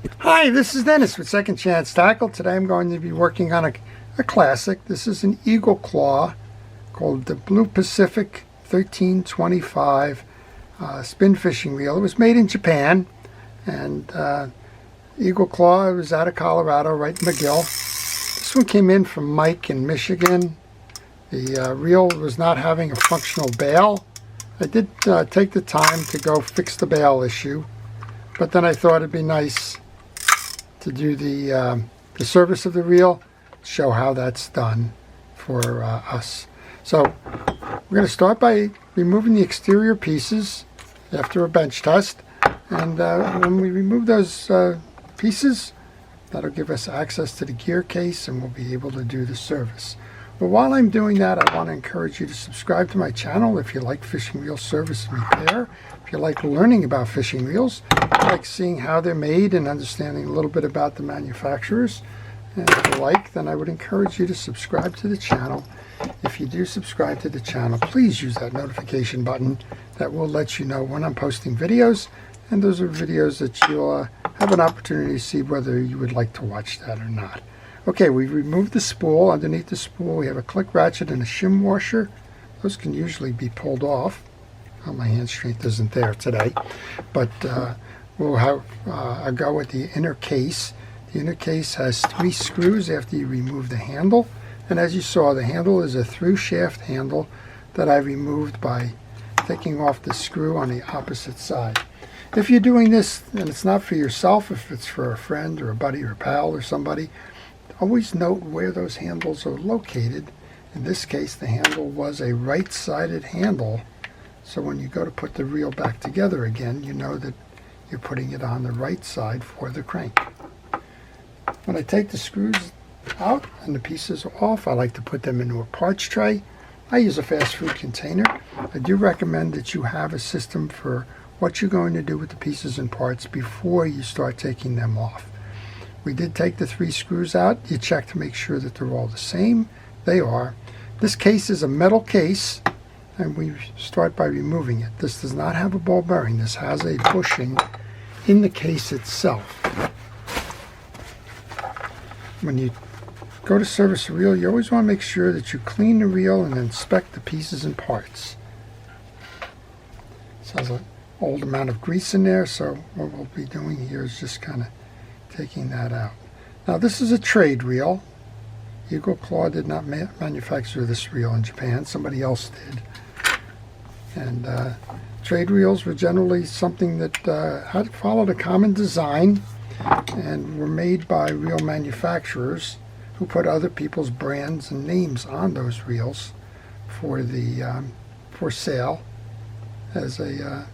Hi, this is Dennis with Second Chance Tackle. Today I'm going to be working on a classic. This is an Eagle Claw called the Blue Pacific 1325 spin fishing reel. It was made in Japan, and Eagle Claw was out of Colorado, right in McGill. This one came in from Mike in Michigan. The reel was not having a functional bail. I did take the time to go fix the bail issue, but then I thought it'd be nice to do the service of the reel, show how that's done for us. So we're going to start by removing the exterior pieces after a bench test, and when we remove those pieces, that'll give us access to the gear case and we'll be able to do the service. But while I'm doing that, I want to encourage you to subscribe to my channel if you like fishing reel service and repair, if you like learning about fishing reels, if you like seeing how they're made and understanding a little bit about the manufacturers. And if you like, then I would encourage you to subscribe to the channel. If you do subscribe to the channel, please use that notification button. That will let you know when I'm posting videos, and those are videos that you'll have an opportunity to see whether you would like to watch that or not. Okay, we've removed the spool. Underneath the spool we have a click ratchet and a shim washer. Those can usually be pulled off. Well, my hand strength isn't there today, but we'll have a go at the inner case. The inner case has 3 screws after you remove the handle, and as you saw, the handle is a through shaft handle that I removed by taking off the screw on the opposite side. If you're doing this and it's not for yourself, if it's for a friend or a buddy or a pal or somebody, always note where those handles are located. In this case, the handle was a right-sided handle, so when you go to put the reel back together again, you know that you're putting it on the right side for the crank. When I take the screws out and the pieces are off, I like to put them into a parts tray. I use a fast food container. I do recommend that you have a system for what you're going to do with the pieces and parts before you start taking them off. We did take the 3 screws out. You check to make sure that they're all the same. They are. This case is a metal case, and we start by removing it. This does not have a ball bearing. This has a bushing in the case itself. When you go to service a reel, you always want to make sure that you clean the reel and inspect the pieces and parts. This has an old amount of grease in there, so what we'll be doing here is just kind of taking that out. Now this is a trade reel. Eagle Claw did not manufacture this reel in Japan. Somebody else did. And trade reels were generally something that had followed a common design and were made by reel manufacturers who put other people's brands and names on those reels for the for sale as a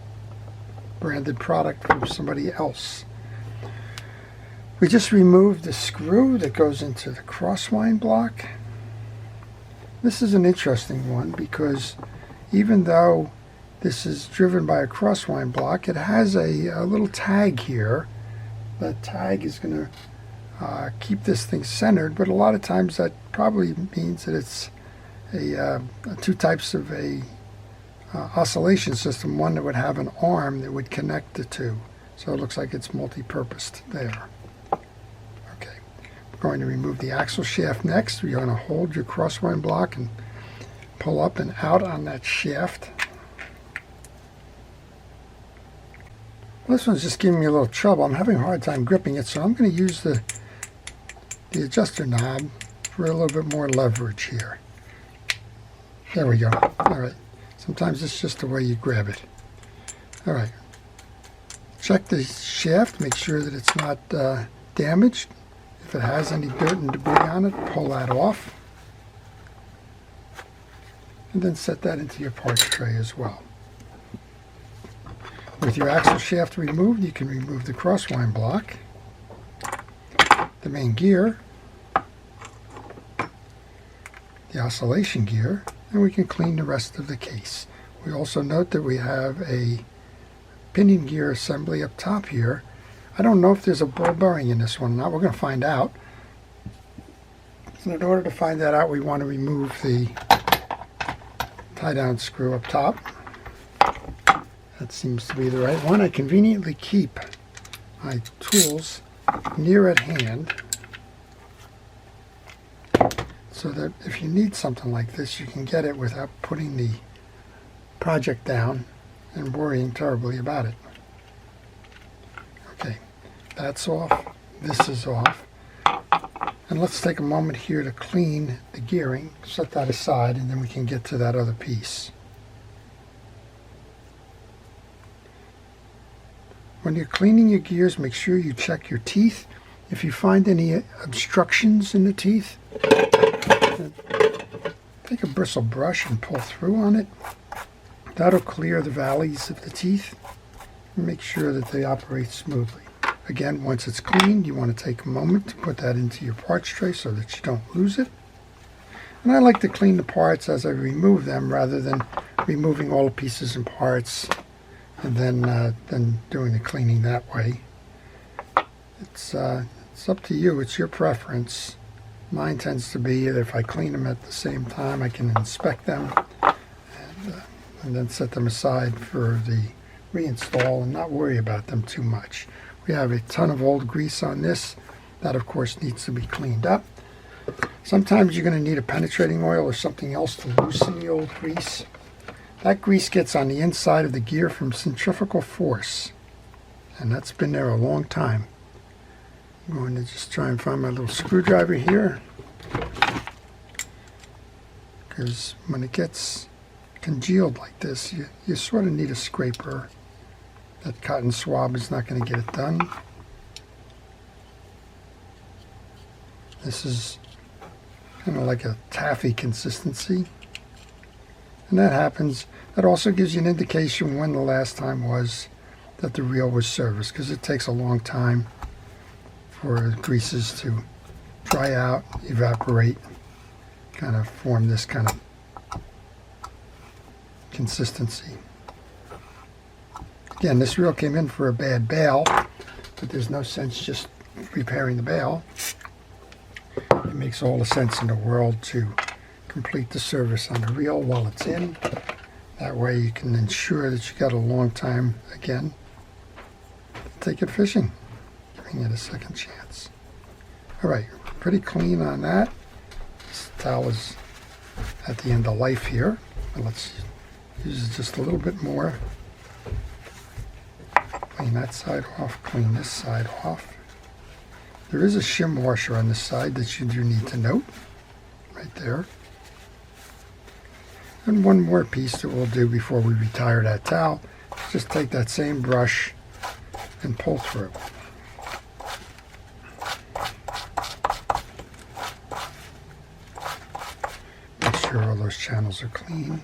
branded product from somebody else. We just removed the screw that goes into the crosswind block. This is an interesting one because even though this is driven by a crosswind block, it has a little tag here. That tag is going to keep this thing centered, but a lot of times that probably means that it's a 2 types of a oscillation system, one that would have an arm that would connect the 2. So it looks like it's multi-purposed there. Okay, we're going to remove the axle shaft next. You're going to hold your crosswind block and pull up and out on that shaft. This one's just giving me a little trouble. I'm having a hard time gripping it, so I'm going to use the adjuster knob for a little bit more leverage here. There we go. All right. Sometimes it's just the way you grab it. All right. Check the shaft. Make sure that it's not damaged. If it has any dirt and debris on it, pull that off. And then set that into your parts tray as well. With your axle shaft removed, you can remove the crosswind block, the main gear, the oscillation gear, and we can clean the rest of the case. We also note that we have a pinion gear assembly up top here. I don't know if there's a ball bearing in this one or not. We're going to find out. And in order to find that out, we want to remove the tie-down screw up top. That seems to be the right one. I conveniently keep my tools near at hand, so that if you need something like this, you can get it without putting the project down and worrying terribly about it. Okay, that's off. This is off. And let's take a moment here to clean the gearing, set that aside, and then we can get to that other piece. When you're cleaning your gears, make sure you check your teeth. If you find any obstructions in the teeth, take a bristle brush and pull through on it. That'll clear the valleys of the teeth and make sure that they operate smoothly. Again, once it's cleaned, you want to take a moment to put that into your parts tray so that you don't lose it. And I like to clean the parts as I remove them rather than removing all the pieces and parts and then doing the cleaning that way. It's up to you. It's your preference. Mine tends to be that if I clean them at the same time, I can inspect them and then set them aside for the reinstall and not worry about them too much. We have a ton of old grease on this. That, of course, needs to be cleaned up. Sometimes you're going to need a penetrating oil or something else to loosen the old grease. That grease gets on the inside of the gear from centrifugal force, and that's been there a long time. I'm going to just try and find my little screwdriver here, because when it gets congealed like this, you sort of need a scraper. That cotton swab is not going to get it done. This is kind of like a taffy consistency. And that happens. That also gives you an indication when the last time was that the reel was serviced, because it takes a long time for greases to dry out, evaporate, kind of form this kind of consistency. Again, this reel came in for a bad bail, but there's no sense just repairing the bail. It makes all the sense in the world to complete the service on the reel while it's in. That way you can ensure that you got a long time again. Take it fishing, giving it a second chance. All right, pretty clean on that. This towel is at the end of life here. And let's use it just a little bit more. Clean that side off, clean this side off. There is a shim washer on this side that you do need to note, right there. And one more piece that we'll do before we retire that towel, just take that same brush and pull through. Make sure all those channels are clean.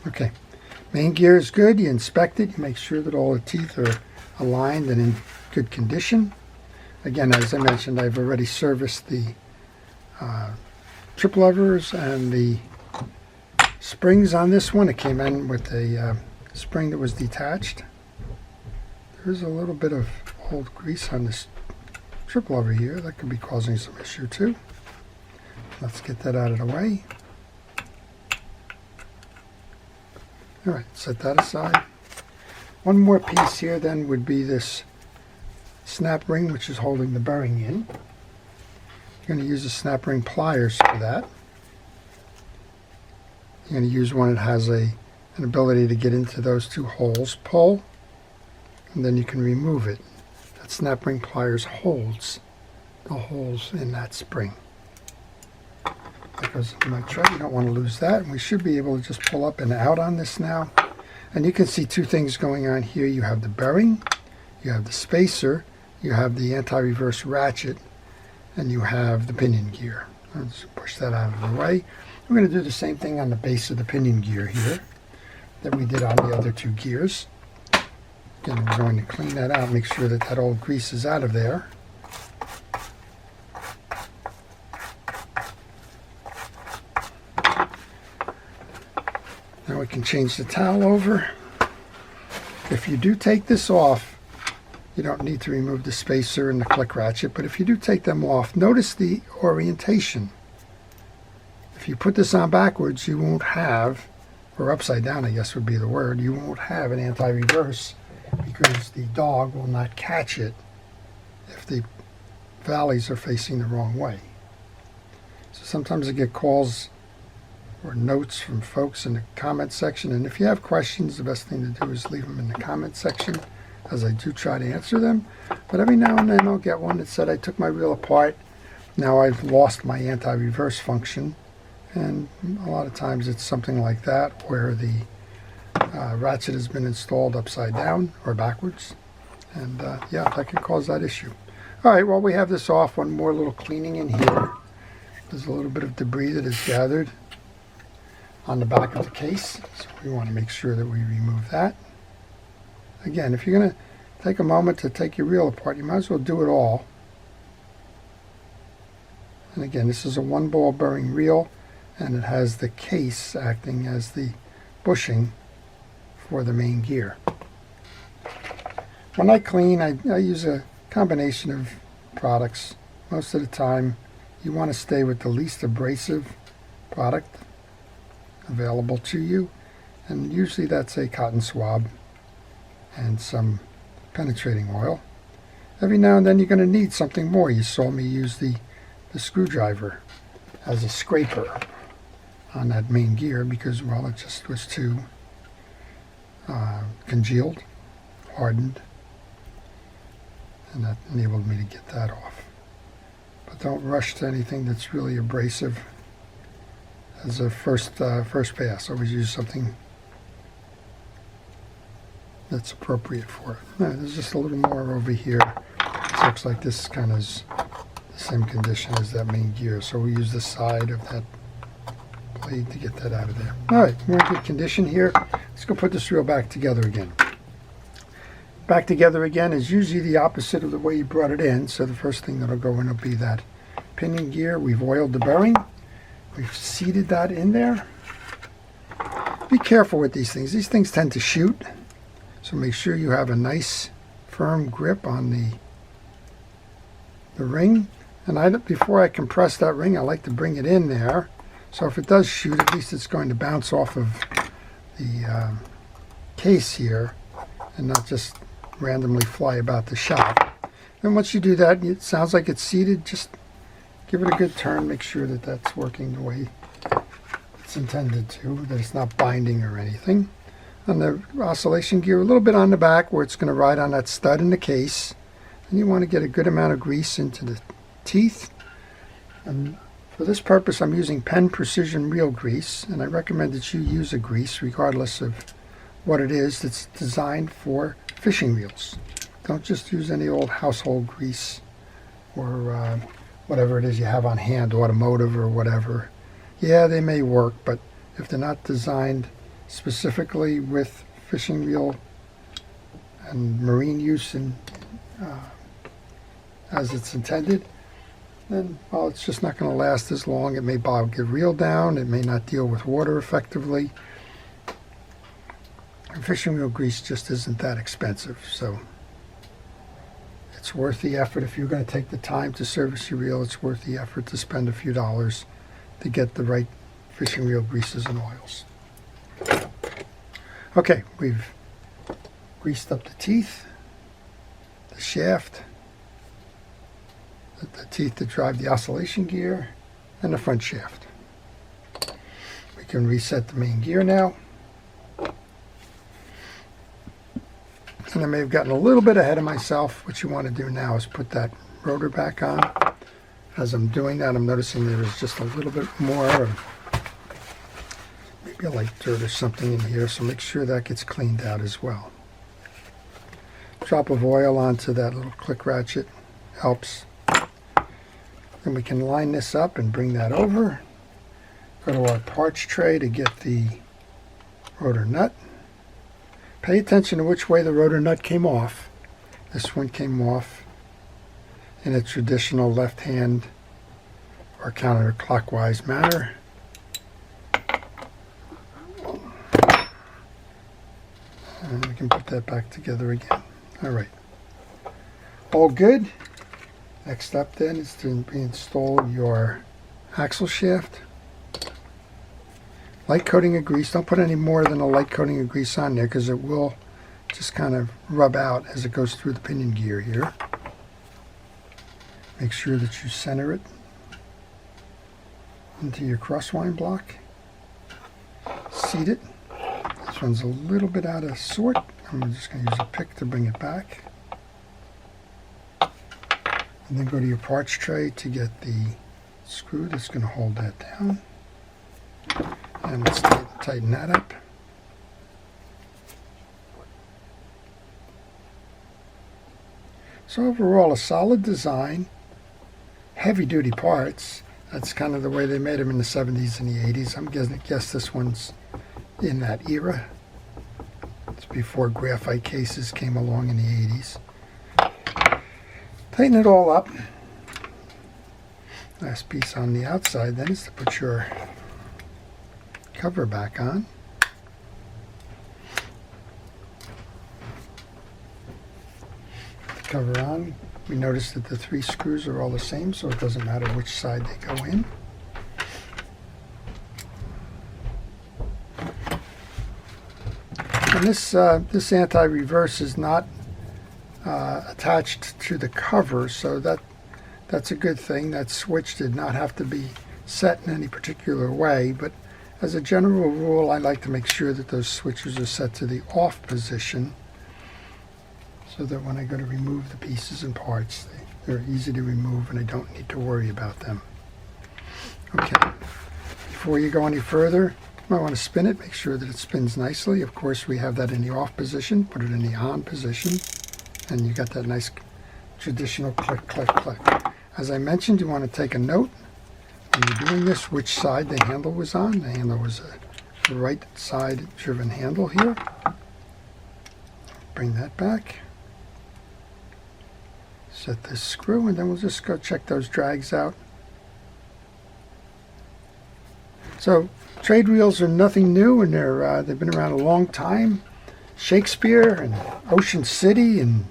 Okay. Main gear is good. You inspect it. You make sure that all the teeth are aligned and in good condition. Again, as I mentioned, I've already serviced the trip levers and the springs on this one. It came in with a spring that was detached. There's a little bit of old grease on this trip lever here. That could be causing some issue too. Let's get that out of the way. All right, set that aside. One more piece here then would be this snap ring, which is holding the bearing in. You're going to use the snap ring pliers for that. You're going to use one that has an ability to get into those two holes. Pull, and then you can remove it. That snap ring pliers holds the holes in that spring. That goes in my tray. You don't want to lose that. And we should be able to just pull up and out on this now. And you can see two things going on here. You have the bearing, you have the spacer, you have the anti-reverse ratchet, and you have the pinion gear. Let's push that out of the way. We're going to do the same thing on the base of the pinion gear here that we did on the other two gears. Again, we're going to clean that out, make sure that that old grease is out of there. Now we can change the towel over. If you do take this off, you don't need to remove the spacer and the click ratchet, but if you do take them off, notice the orientation. If you put this on backwards, you won't have, or upside down I guess would be the word, you won't have an anti-reverse because the dog will not catch it if the valleys are facing the wrong way. So sometimes I get calls or notes from folks in the comment section, and if you have questions, the best thing to do is leave them in the comment section, as I do try to answer them. But every now and then I'll get one that said I took my reel apart, now I've lost my anti-reverse function, and a lot of times it's something like that, where the ratchet has been installed upside down or backwards, and yeah, that can cause that issue. All right, while we have this off, one more little cleaning in here. There's a little bit of debris that is gathered on the back of the case, so we want to make sure that we remove that. Again, if you're going to take a moment to take your reel apart, you might as well do it all. And again, this is a 1-ball bearing reel, and it has the case acting as the bushing for the main gear. When I clean, I use a combination of products. Most of the time, you want to stay with the least abrasive product available to you, and usually that's a cotton swab and some penetrating oil. Every now and then you're going to need something more. You saw me use the screwdriver as a scraper on that main gear because, well, it just was too congealed, hardened, and that enabled me to get that off. But don't rush to anything that's really abrasive as a first pass. Always use something that's appropriate for it. There's just a little more over here. It looks like this kind of is the same condition as that main gear, so we use the side of that blade to get that out of there. All right, we're in good condition here. Let's go put this reel back together again. Back together again is usually the opposite of the way you brought it in, so the first thing that'll go in will be that pinion gear. We've oiled the bearing. We've seated that in there. Be careful with these things. These things tend to shoot, so make sure you have a nice firm grip on the ring. And before I compress that ring, I like to bring it in there, so if it does shoot, at least it's going to bounce off of the case here and not just randomly fly about the shop. And once you do that, it sounds like it's seated. Just give it a good turn. Make sure that that's working the way it's intended to, that it's not binding or anything. On the oscillation gear, a little bit on the back where it's going to ride on that stud in the case. And you want to get a good amount of grease into the teeth. And for this purpose, I'm using Penn Precision Reel Grease, and I recommend that you use a grease regardless of what it is that's designed for fishing reels. Don't just use any old household grease or whatever it is you have on hand, automotive or whatever. Yeah, they may work, but if they're not designed specifically with fishing reel and marine use as it's intended, then, well, it's just not going to last as long. It may bog your reel down. It may not deal with water effectively. And fishing reel grease just isn't that expensive, so it's worth the effort. If you're going to take the time to service your reel, it's worth the effort to spend a few dollars to get the right fishing reel greases and oils. Okay, we've greased up the teeth, the shaft, the teeth that drive the oscillation gear, and the front shaft. We can reset the main gear now. And I may have gotten a little bit ahead of myself. What you want to do now is put that rotor back on. As I'm doing that, I'm noticing there is just a little bit more of maybe a light dirt or something in here, so make sure that gets cleaned out as well. Drop of oil onto that little click ratchet helps. Then we can line this up and bring that over. Go to our parts tray to get the rotor nut. Pay attention to which way the rotor nut came off. This one came off in a traditional left-hand or counterclockwise manner. And we can put that back together again. All right. All good. Next up then is to reinstall your axle shaft. Light coating of grease. Don't put any more than a light coating of grease on there because it will just kind of rub out as it goes through the pinion gear here. Make sure that you center it into your crosswind block. Seat it. This one's a little bit out of sort. I'm just going to use a pick to bring it back. And then go to your parts tray to get the screw that's going to hold that down. And let's tighten that up. So overall, a solid design, heavy-duty parts. That's kind of the way they made them in the 70s and the 80s. I'm guess this one's in that era. It's before graphite cases came along in the 80s. Tighten it all up. Last piece on the outside then is to put your cover back on. Put the cover on. We notice that the 3 screws are all the same, so it doesn't matter which side they go in. And this anti-reverse is not attached to the cover, so that's a good thing. That switch did not have to be set in any particular way, but as a general rule, I like to make sure that those switches are set to the off position so that when I go to remove the pieces and parts, they're easy to remove and I don't need to worry about them. Okay, before you go any further, you might want to spin it, make sure that it spins nicely. Of course, we have that in the off position, put it in the on position, and you got that nice traditional click, click, click. As I mentioned, you want to take a note when you're doing this, which side the handle was on. The handle was a right side driven handle here. Bring that back. Set this screw, and then we'll just go check those drags out. So trade reels are nothing new, and they've been around a long time. Shakespeare and Ocean City and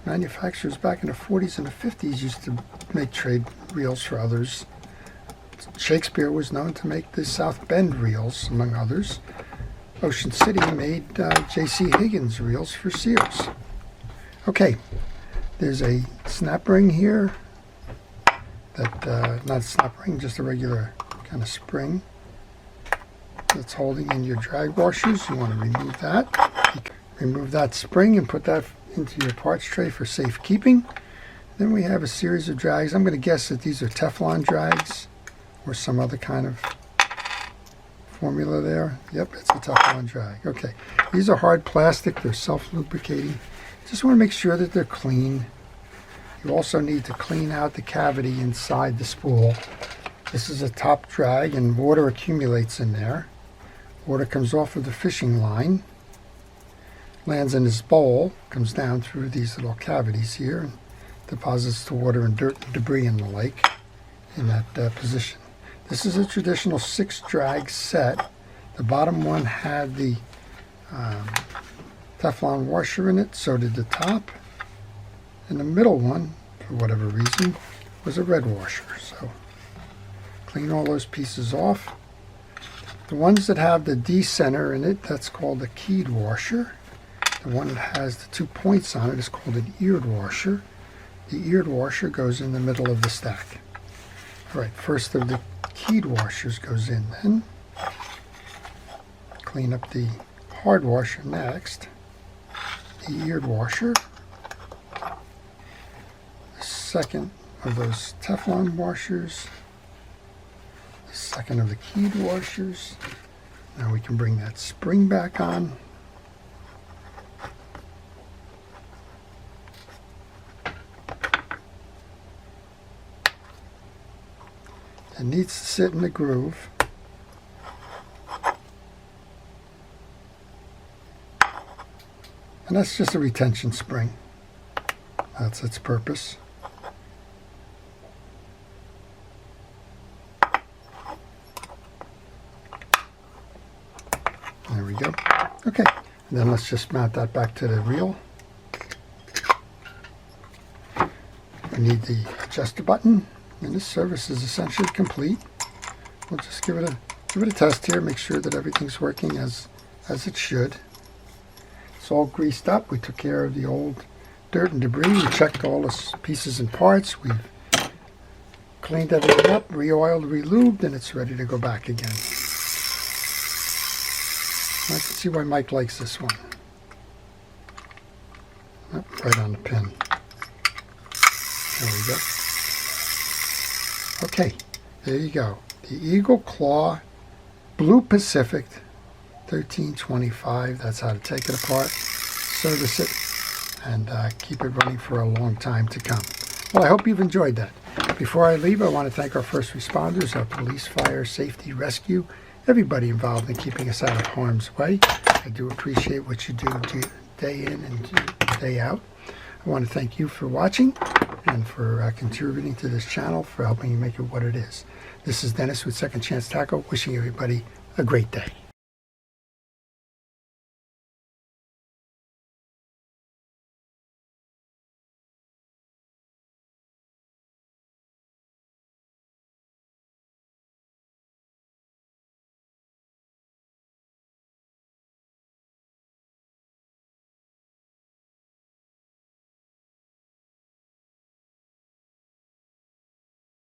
manufacturers back in the 40s and the 50s used to make trade reels for others. Shakespeare was known to make the South Bend reels, among others. Ocean City made J.C. Higgins reels for Sears. Okay, there's a snap ring here. Not a snap ring, just a regular kind of spring that's holding in your drag washers. You want to remove that. Remove that spring and put that into your parts tray for safekeeping. Then we have a series of drags. I'm going to guess that these are Teflon drags or some other kind of formula there. Yep, it's a Teflon drag. Okay, these are hard plastic. They're self-lubricating. Just want to make sure that they're clean. You also need to clean out the cavity inside the spool. This is a top drag and water accumulates in there. Water comes off of the fishing line, lands in this bowl, comes down through these little cavities here, and deposits the water and dirt and debris in the lake in that position. This is a traditional 6 drag set. The bottom one had the Teflon washer in it, so did the top. And the middle one, for whatever reason, was a red washer. So clean all those pieces off. The ones that have the D-center in it, that's called a keyed washer. The one that has the 2 points on it is called an eared washer. The eared washer goes in the middle of the stack. All right, first of the keyed washers goes in then. Clean up the hard washer next. The eared washer. The second of those Teflon washers. The second of the keyed washers. Now we can bring that spring back on. It needs to sit in the groove. And that's just a retention spring. That's its purpose. There we go. Okay, and then let's just mount that back to the reel. We need the adjuster button. And this service is essentially complete. We'll just give it a test here, make sure that everything's working as it should. It's all greased up. We took care of the old dirt and debris. We checked all the pieces and parts. We've cleaned everything up, re-oiled, re-lubed, and it's ready to go back again. I can see why Mike likes this one. Oh, right on the pin. There we go. Okay, there you go. The Eagle Claw Blue Pacific 1325. That's how to take it apart, service it, and keep it running for a long time to come. Well, I hope you've enjoyed that. Before I leave, I want to thank our first responders, our police, fire, safety, rescue, everybody involved in keeping us out of harm's way. I do appreciate what you do day in and day out. I want to thank you for watching and for contributing to this channel, for helping me make it what it is. This is Dennis with Second Chance Tackle, wishing everybody a great day.